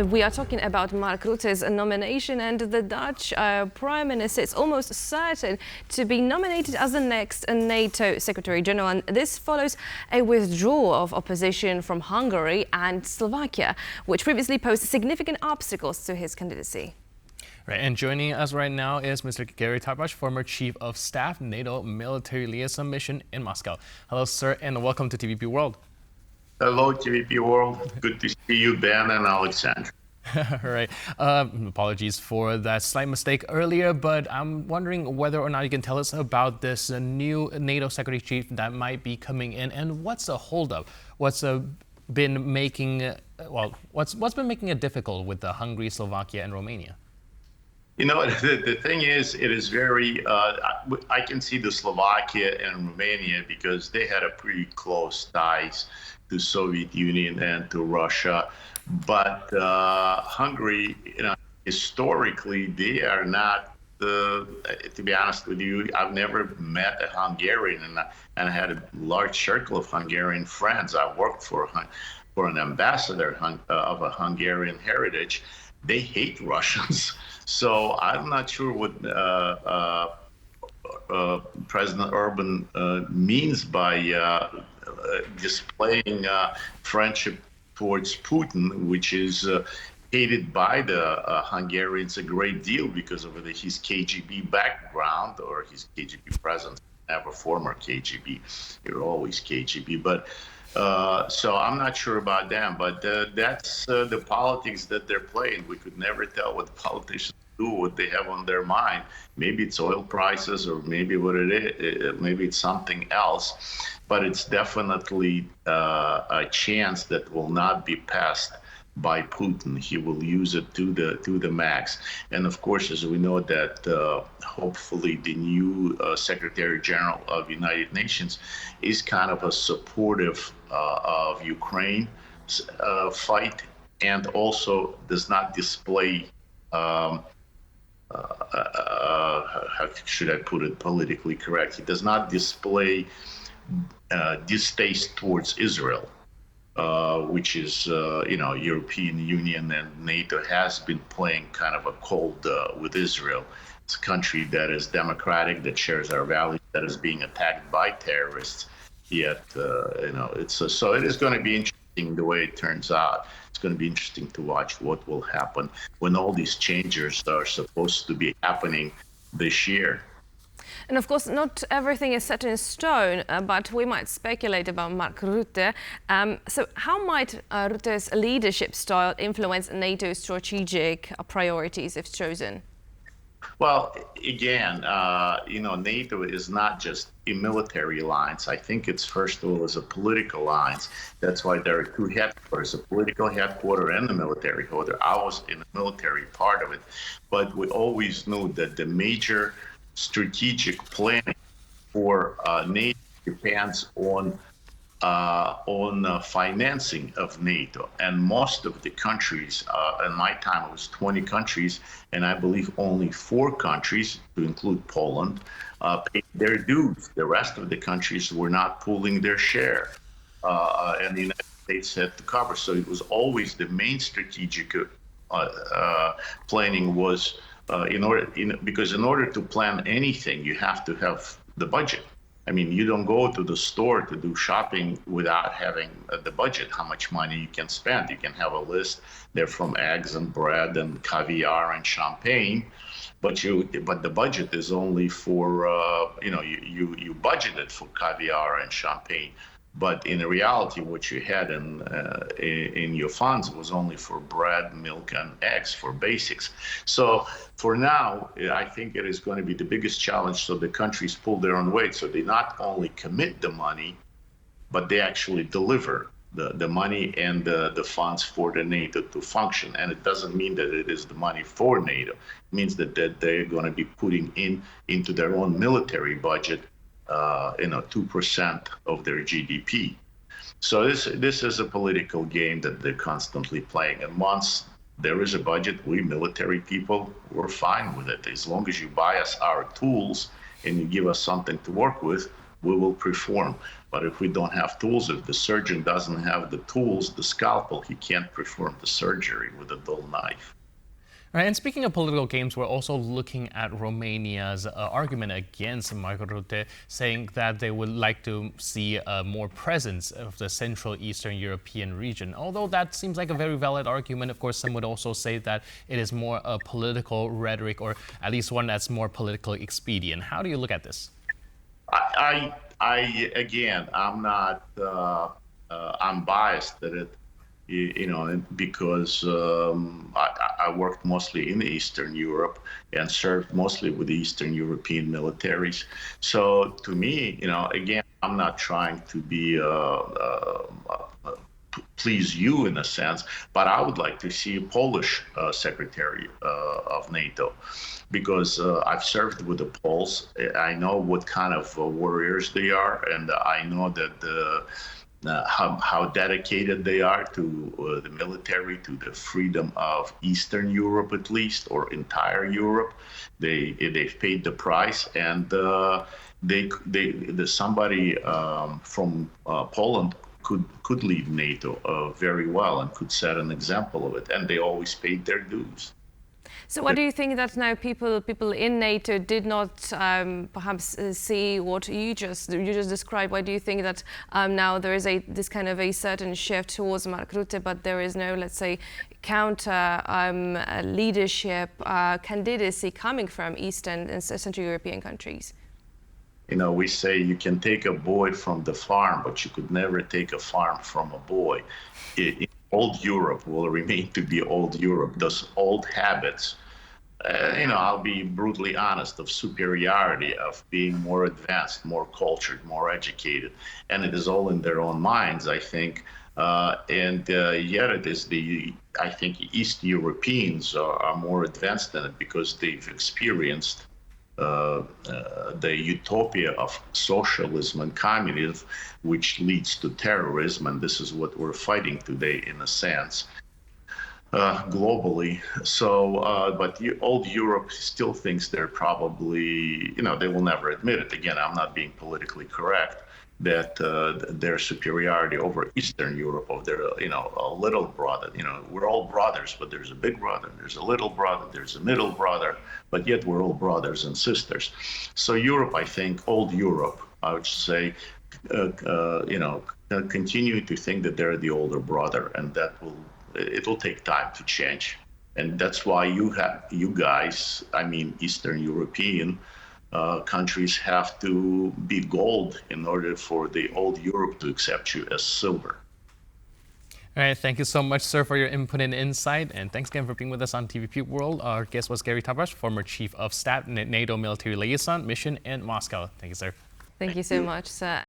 we are talking about Mark Rutte's nomination, and the Dutch Prime Minister is almost certain to be nominated as the next NATO Secretary General. And this follows a withdrawal of opposition from Hungary and Slovakia, which previously posed significant obstacles to his candidacy. Right, and joining us right now is Mr. Gary Tabach, former Chief of Staff, NATO Military Liaison Mission in Moscow. Hello, sir, and welcome to TVP World. Hello, TVP World. Good to see you, Ben and Alexandra. All right. Apologies for that slight mistake earlier, but I'm wondering whether or not you can tell us about this new NATO Secretary Chief that might be coming in, and what's the holdup? What's been making it difficult with Hungary, Slovakia, and Romania? You know, the thing is, it is very, I can see the Slovakia and Romania because they had a pretty close ties to Soviet Union and to Russia. But Hungary, you know, historically, they are not, to be honest with you, I've never met a Hungarian, and I had a large circle of Hungarian friends. I worked for an ambassador of a Hungarian heritage. They hate Russians. So I'm not sure what President Orban means by displaying friendship towards Putin, which is hated by the Hungarians a great deal because of his KGB background or his KGB presence. Never former KGB, you're always KGB. But so I'm not sure about them, but that's the politics that they're playing. We could never tell what the politicians do, what they have on their mind. Maybe it's oil prices, or maybe what it is, maybe it's something else. But it's definitely a chance that will not be passed by Putin. He will use it to the max. And of course, as we know that hopefully the new Secretary General of United Nations is kind of a supportive of Ukraine fight, and also does not display, how should I put it politically correct? He does not display distaste towards Israel. Which is, European Union and NATO has been playing kind of a cold with Israel. It's a country that is democratic, that shares our values, that is being attacked by terrorists. Yet, so it is going to be interesting the way it turns out. It's going to be interesting to watch what will happen when all these changes are supposed to be happening this year. And of course, not everything is set in stone, but we might speculate about Mark Rutte. So how might Rutte's leadership style influence NATO's strategic priorities if chosen? Well, again, NATO is not just a military alliance. I think it's, first of all, is a political alliance. That's why there are two headquarters, a political headquarter and a military headquarter. I was in the military part of it, but we always knew that the major strategic planning for NATO depends on financing of NATO, and most of the countries, in my time it was 20 countries, and I believe only 4 countries, to include Poland, paid their dues. The rest of the countries were not pooling their share, and the United States had to cover. So it was always the main strategic planning was because in order to plan anything, you have to have the budget. I mean, you don't go to the store to do shopping without having the budget, how much money you can spend. You can have a list there from eggs and bread and caviar and champagne, but the budget is only for, you budgeted for caviar and champagne. But in reality, what you had in your funds was only for bread, milk, and eggs, for basics. So for now, I think it is going to be the biggest challenge. So the countries pull their own weight. So they not only commit the money, but they actually deliver the money and the funds for the NATO to function. And it doesn't mean that it is the money for NATO. It means that they're going to be putting into their own military budget 2% of their GDP. So this is a political game that they're constantly playing. And once there is a budget, we military people, we're fine with it. As long as you buy us our tools and you give us something to work with, we will perform. But if we don't have tools, if the surgeon doesn't have the tools, the scalpel, he can't perform the surgery with a dull knife. All right, and speaking of political games, we're also looking at Romania's argument against Mark Rutte, saying that they would like to see more presence of the Central Eastern European region. Although that seems like a very valid argument, of course, some would also say that it is more a political rhetoric, or at least one that's more politically expedient. How do you look at this? Again, I'm not, I'm biased at it. Because I worked mostly in Eastern Europe and served mostly with the Eastern European militaries. So to me, again, I'm not trying to be please you in a sense, but I would like to see a Polish secretary of NATO, because I've served with the Poles. I know what kind of warriors they are, and I know that how dedicated they are to the military, to the freedom of Eastern Europe, at least, or entire Europe. They've paid the price, and somebody from Poland could lead NATO very well and could set an example of it, and they always paid their dues. So what do you think that now people in NATO did not perhaps see what you just described? Why do you think that now there is this kind of a certain shift towards Mark Rutte, but there is no, let's say, counter leadership candidacy coming from Eastern and Central European countries? We say you can take a boy from the farm, but you could never take a farm from a boy. Old Europe will remain to be old Europe. Those old habits, I'll be brutally honest, of superiority, of being more advanced, more cultured, more educated. And it is all in their own minds, I think. Yet it is I think East Europeans are more advanced than it, because they've experienced the utopia of socialism and communism, which leads to terrorism, and this is what we're fighting today, in a sense, globally. So, but old Europe still thinks they're probably, they will never admit it. Again, I'm not being politically correct, that their superiority over Eastern Europe, of their, a little brother. We're all brothers, but there's a big brother, there's a little brother, there's a middle brother, but yet we're all brothers and sisters. So Europe, I think, old Europe, I would say, continue to think that they're the older brother, and it will take time to change. And that's why you guys, Eastern European countries, have to be gold in order for the old Europe to accept you as silver. All right, thank you so much, sir, for your input and insight. And thanks again for being with us on TVP World. Our guest was Gary Tabach, former Chief of Staff, NATO Military Liaison Mission in Moscow. Thank you, sir. Thank you so much, sir.